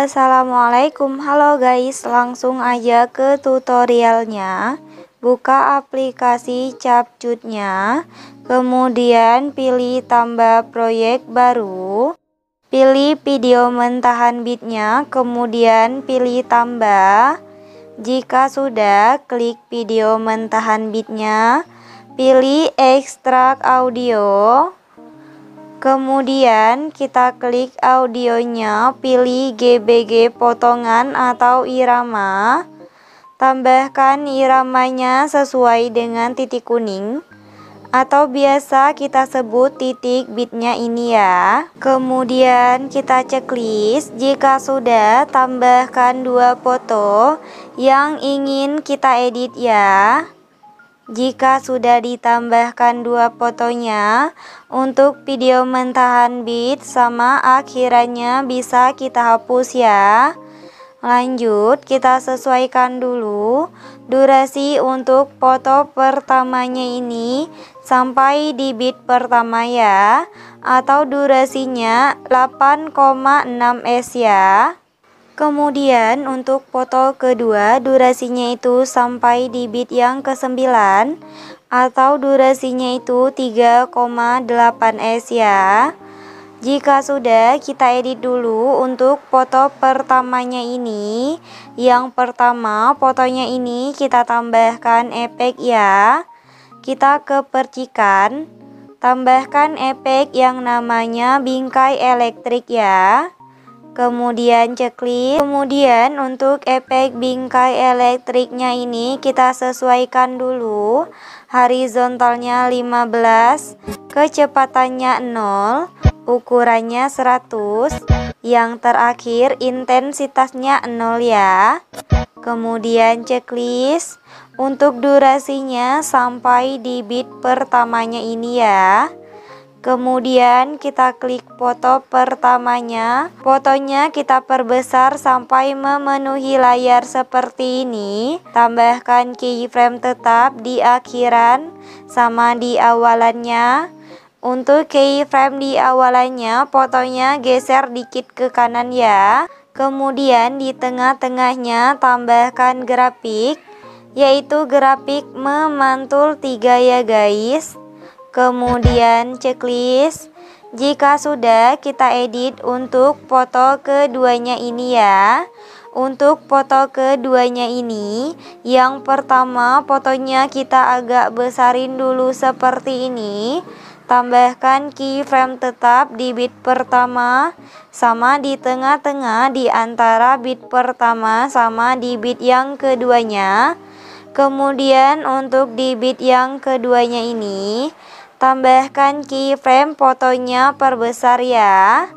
Assalamualaikum, halo guys, langsung aja ke tutorialnya. Buka aplikasi Capcutnya, kemudian pilih tambah proyek baru, pilih video mentahan bitnya, kemudian pilih tambah. Jika sudah, klik video mentahan bitnya, pilih ekstrak audio. Kemudian kita klik audionya, pilih GBG potongan atau irama. Tambahkan iramanya sesuai dengan titik kuning atau biasa kita sebut titik bitnya ini ya. Kemudian kita checklist, jika sudah tambahkan 2 foto yang ingin kita edit ya. Jika sudah ditambahkan 2 fotonya, untuk video mentahan bit sama akhirannya bisa kita hapus ya. Lanjut, kita sesuaikan dulu durasi untuk foto pertamanya ini sampai di bit pertama ya, atau durasinya 8,6s ya. Kemudian untuk foto kedua durasinya itu sampai di bit yang ke-9 atau durasinya itu 3,8s ya. Jika sudah, kita edit dulu untuk foto pertamanya ini. Yang pertama, fotonya ini kita tambahkan efek ya. Kita ke percikan, tambahkan efek yang namanya bingkai elektrik ya. Kemudian checklist. Kemudian untuk efek bingkai elektriknya ini kita sesuaikan dulu. Horizontalnya 15, kecepatannya 0, ukurannya 100, yang terakhir intensitasnya 0 ya. Kemudian checklist. Untuk durasinya sampai di bit pertamanya ini ya. Kemudian kita klik foto pertamanya. Fotonya kita perbesar sampai memenuhi layar seperti ini. Tambahkan keyframe tetap di akhiran sama di awalannya. Untuk keyframe di awalannya, fotonya geser dikit ke kanan ya. Kemudian di tengah-tengahnya tambahkan grafik, yaitu grafik memantul 3 ya guys. Kemudian checklist. Jika sudah, kita edit untuk foto keduanya ini ya. Untuk foto keduanya ini, yang pertama fotonya kita agak besarin dulu seperti ini. Tambahkan keyframe tetap di bit pertama sama di tengah-tengah di antara bit pertama sama di bit yang keduanya. Kemudian untuk di bit yang keduanya ini, tambahkan keyframe fotonya perbesar ya.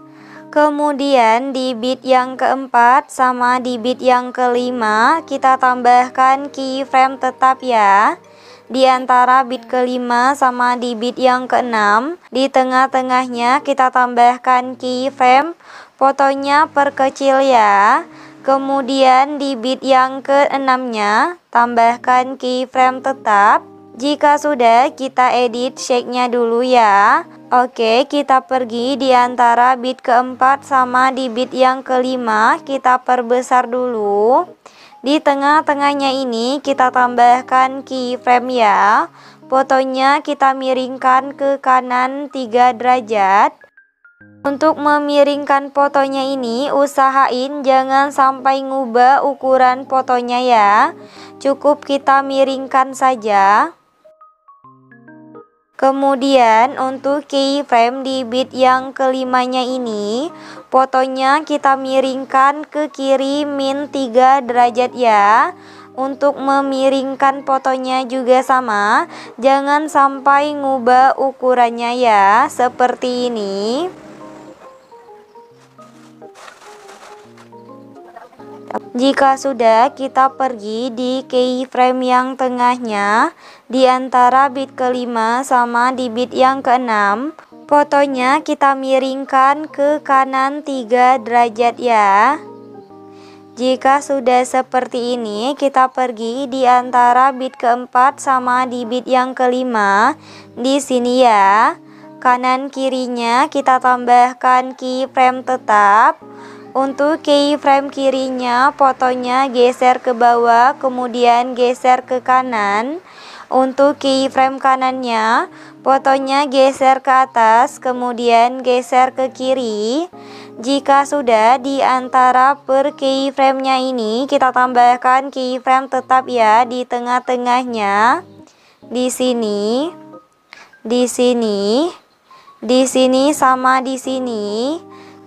Kemudian di bit yang keempat sama di bit yang kelima kita tambahkan keyframe tetap ya. Di antara bit kelima sama di bit yang keenam, di tengah-tengahnya kita tambahkan keyframe fotonya perkecil ya. Kemudian di bit yang keenamnya tambahkan keyframe tetap. Jika sudah, kita edit shake-nya dulu ya. Oke, kita pergi di antara bit keempat sama di bit yang kelima, kita perbesar dulu. Di tengah-tengahnya ini kita tambahkan keyframe ya. Fotonya kita miringkan ke kanan 3 derajat. Untuk memiringkan fotonya ini, usahain jangan sampai ngubah ukuran fotonya ya. Cukup kita miringkan saja. Kemudian untuk keyframe di bit yang kelimanya ini, fotonya kita miringkan ke kiri min 3 derajat ya. Untuk memiringkan fotonya juga sama, jangan sampai ngubah ukurannya ya, seperti ini. Jika sudah, kita pergi di keyframe yang tengahnya di antara bit ke-5 sama di bit yang ke-6. Fotonya kita miringkan ke kanan 3 derajat ya. Jika sudah seperti ini, kita pergi di antara bit ke-4 sama di bit yang ke-5 di sini ya. Kanan kirinya kita tambahkan keyframe tetap. Untuk keyframe kirinya, fotonya geser ke bawah, kemudian geser ke kanan. Untuk keyframe kanannya, fotonya geser ke atas, kemudian geser ke kiri. Jika sudah, di antara per keyframe-nya ini kita tambahkan keyframe tetap ya di tengah-tengahnya. Di sini, di sini, di sini sama di sini.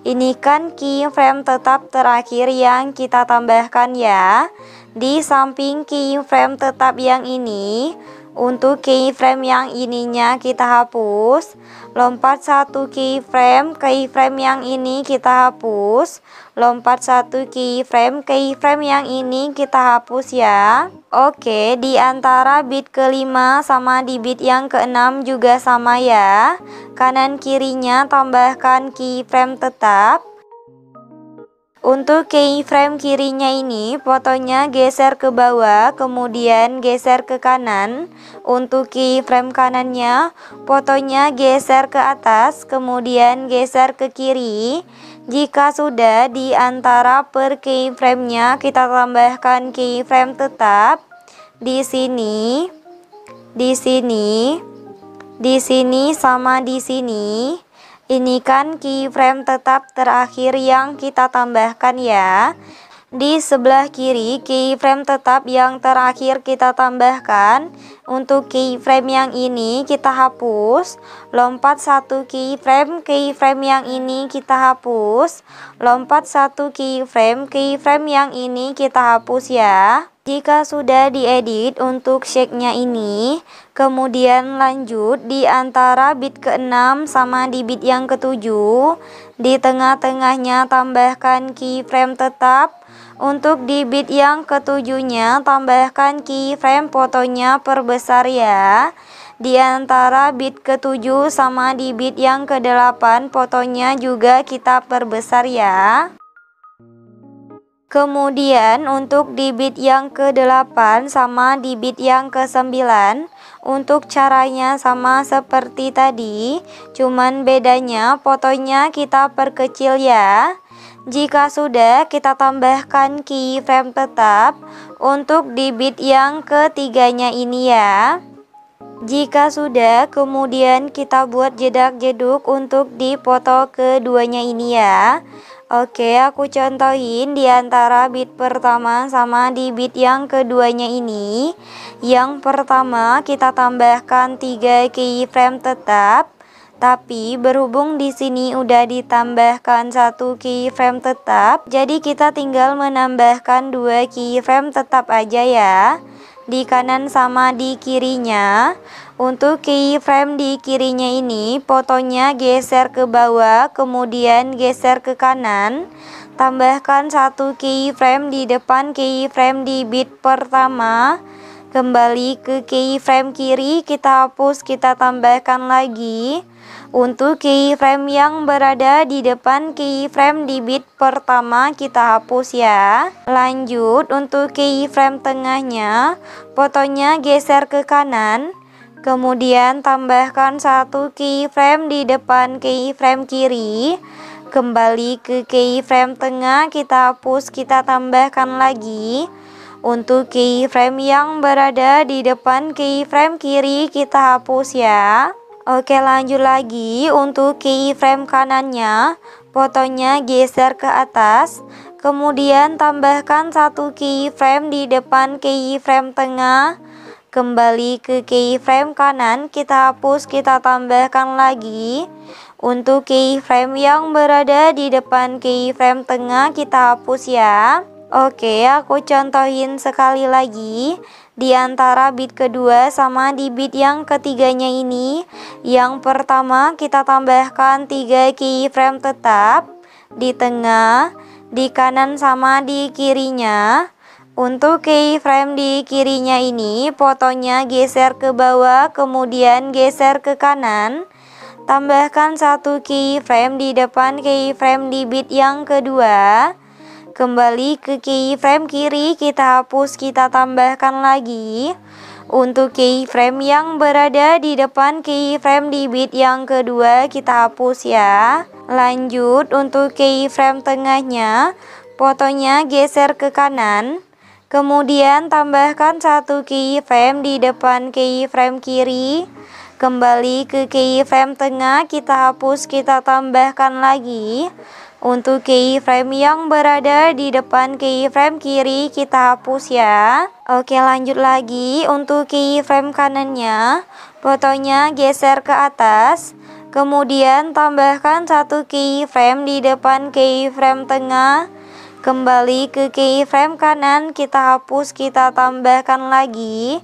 Ini kan keyframe tetap terakhir yang kita tambahkan ya. Di samping keyframe tetap yang ini, untuk keyframe yang ininya kita hapus. Lompat satu keyframe yang ini kita hapus. Lompat satu keyframe yang ini kita hapus ya. Oke, di antara bit ke-5 sama di bit yang ke-6 juga sama ya. Kanan kirinya tambahkan keyframe tetap. Untuk keyframe kirinya ini, fotonya geser ke bawah, kemudian geser ke kanan. Untuk keyframe kanannya, fotonya geser ke atas, kemudian geser ke kiri. Jika sudah, di antara per keyframe-nya kita tambahkan keyframe tetap. Di sini, di sini, di sini sama di sini. Ini kan keyframe tetap terakhir yang kita tambahkan ya. Di sebelah kiri keyframe tetap yang terakhir kita tambahkan. Untuk keyframe yang ini kita hapus. Lompat satu keyframe yang ini kita hapus. Lompat satu keyframe yang ini kita hapus ya. Jika sudah diedit untuk shape-nya ini, kemudian lanjut di antara bit ke-6 sama di bit yang ke-7. Di tengah-tengahnya tambahkan keyframe tetap. Untuk di bit yang ke-7-nya tambahkan keyframe fotonya perbesar ya. Di antara bit ke-7 sama di bit yang ke-8 fotonya juga kita perbesar ya. Kemudian untuk di bit yang ke-8 sama di bit yang ke-9, untuk caranya sama seperti tadi, cuman bedanya fotonya kita perkecil ya. Jika sudah, kita tambahkan keyframe tetap untuk di bit yang ketiganya ini ya. Jika sudah, kemudian kita buat jedak-jeduk untuk di foto keduanya ini ya. Oke, aku contohin di antara bit pertama sama di bit yang keduanya ini. Yang pertama kita tambahkan 3 keyframe tetap. Tapi berhubung di sini udah ditambahkan 1 keyframe tetap, jadi kita tinggal menambahkan 2 keyframe tetap aja ya. Di kanan sama di kirinya. Untuk keyframe di kirinya ini, fotonya geser ke bawah, kemudian geser ke kanan. Tambahkan 1 keyframe di depan keyframe di bit pertama. Kembali ke keyframe kiri, kita hapus, kita tambahkan lagi. Untuk keyframe yang berada di depan keyframe di bit pertama kita hapus ya. Lanjut untuk keyframe tengahnya, fotonya geser ke kanan. Kemudian tambahkan 1 keyframe di depan keyframe kiri. Kembali ke keyframe tengah, kita hapus, kita tambahkan lagi. Untuk keyframe yang berada di depan keyframe kiri kita hapus ya. Oke, lanjut lagi. Untuk keyframe kanannya, fotonya geser ke atas. Kemudian tambahkan 1 keyframe di depan keyframe tengah. Kembali ke keyframe kanan, kita hapus, kita tambahkan lagi. Untuk keyframe yang berada di depan keyframe tengah kita hapus ya. Oke, aku contohin sekali lagi. Di antara bit kedua sama di bit yang ketiganya ini, yang pertama kita tambahkan 3 keyframe tetap. Di tengah, di kanan sama di kirinya. Untuk keyframe di kirinya ini, fotonya geser ke bawah, kemudian geser ke kanan. Tambahkan satu keyframe di depan keyframe di bit yang kedua. Kembali ke keyframe kiri, kita hapus, kita tambahkan lagi. Untuk keyframe yang berada di depan keyframe di bit yang kedua, kita hapus ya. Lanjut, untuk keyframe tengahnya, fotonya geser ke kanan. Kemudian tambahkan satu keyframe di depan keyframe kiri. Kembali ke keyframe tengah, kita hapus, kita tambahkan lagi. Untuk keyframe yang berada di depan keyframe kiri, kita hapus ya. Oke, lanjut lagi. Untuk keyframe kanannya, fotonya geser ke atas. Kemudian tambahkan satu keyframe di depan keyframe tengah. Kembali ke keyframe kanan, kita hapus, kita tambahkan lagi.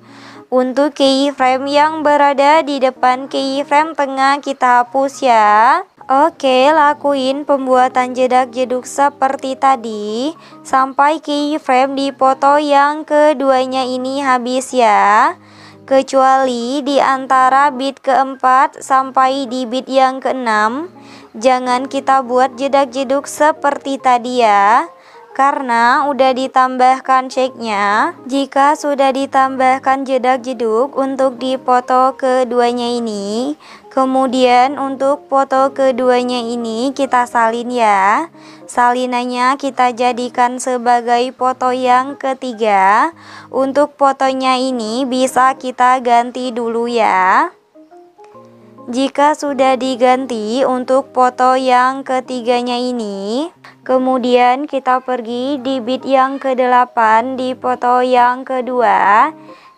Untuk keyframe yang berada di depan keyframe tengah, kita hapus ya. Oke, lakuin pembuatan jedak-jeduk seperti tadi sampai keyframe di foto yang keduanya ini habis ya. Kecuali di antara bit keempat sampai di bit yang keenam, jangan kita buat jedak-jeduk seperti tadi ya, karena udah ditambahkan checknya. Jika sudah ditambahkan jedak-jeduk untuk di foto keduanya ini, kemudian untuk foto keduanya ini kita salin ya. Salinannya kita jadikan sebagai foto yang ketiga. Untuk fotonya ini bisa kita ganti dulu ya. Jika sudah diganti untuk foto yang ketiganya ini, kemudian kita pergi di bit yang ke-8 di foto yang kedua.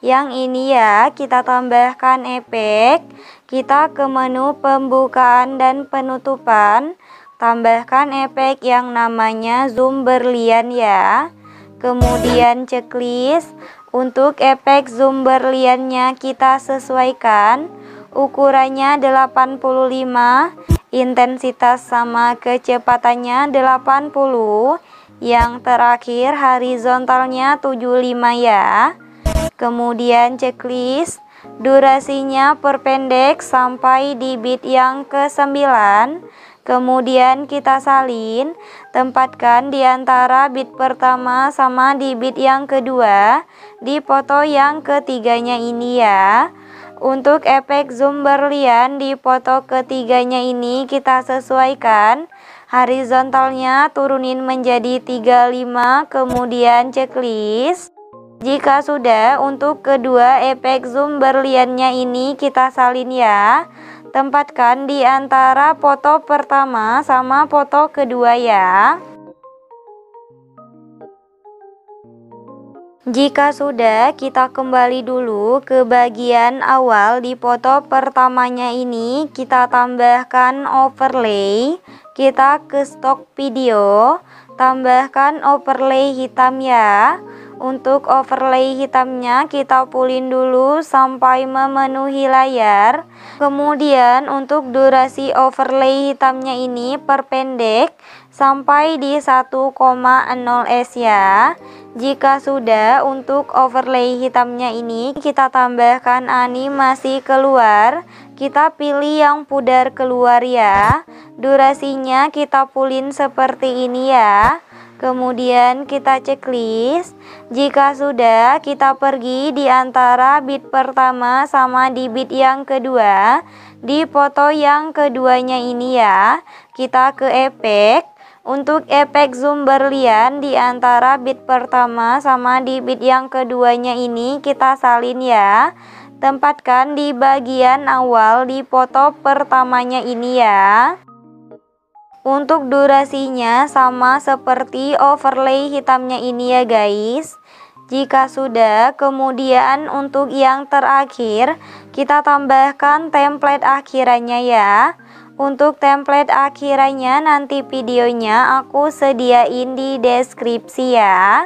Yang ini ya, kita tambahkan efek. Kita ke menu pembukaan dan penutupan. Tambahkan efek yang namanya zoom berlian ya. Kemudian checklist. Untuk efek zoom berliannya kita sesuaikan. Ukurannya 85, intensitas sama kecepatannya 80, yang terakhir horizontalnya 75 ya. Kemudian checklist, durasinya perpendek sampai di bit yang ke-9. Kemudian kita salin, tempatkan di antara bit pertama sama di bit yang kedua di foto yang ketiganya ini ya. Untuk efek zoom berlian di foto ketiganya ini kita sesuaikan. Horizontalnya turunin menjadi 35, kemudian checklist. Jika sudah, untuk kedua efek zoom berliannya ini kita salin ya. Tempatkan di antara foto pertama sama foto kedua ya. Jika sudah, kita kembali dulu ke bagian awal. Di foto pertamanya ini kita tambahkan overlay. Kita ke stok video, tambahkan overlay hitam ya. Untuk overlay hitamnya kita pulin dulu sampai memenuhi layar. Kemudian untuk durasi overlay hitamnya ini perpendek sampai di 1,0 s ya. Jika sudah, untuk overlay hitamnya ini kita tambahkan animasi keluar. Kita pilih yang pudar keluar ya. Durasinya kita pulin seperti ini ya. Kemudian kita checklist. Jika sudah, kita pergi di antara bit pertama sama di bit yang kedua. Di foto yang keduanya ini ya, kita ke efek. Untuk efek zoom berlian di antara bit pertama sama di bit yang keduanya ini kita salin ya. Tempatkan di bagian awal di foto pertamanya ini ya. Untuk durasinya sama seperti overlay hitamnya ini ya guys. Jika sudah, kemudian untuk yang terakhir kita tambahkan template akhirannya ya. Untuk template akhirannya nanti videonya aku sediain di deskripsi ya.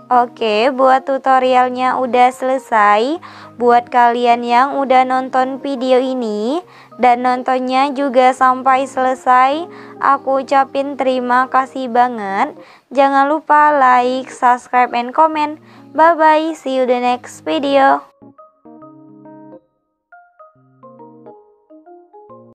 Oke, buat tutorialnya udah selesai. Buat kalian yang udah nonton video ini dan nontonnya juga sampai selesai, aku ucapin terima kasih banget. Jangan lupa like, subscribe, and comment. Bye bye, see you the next video.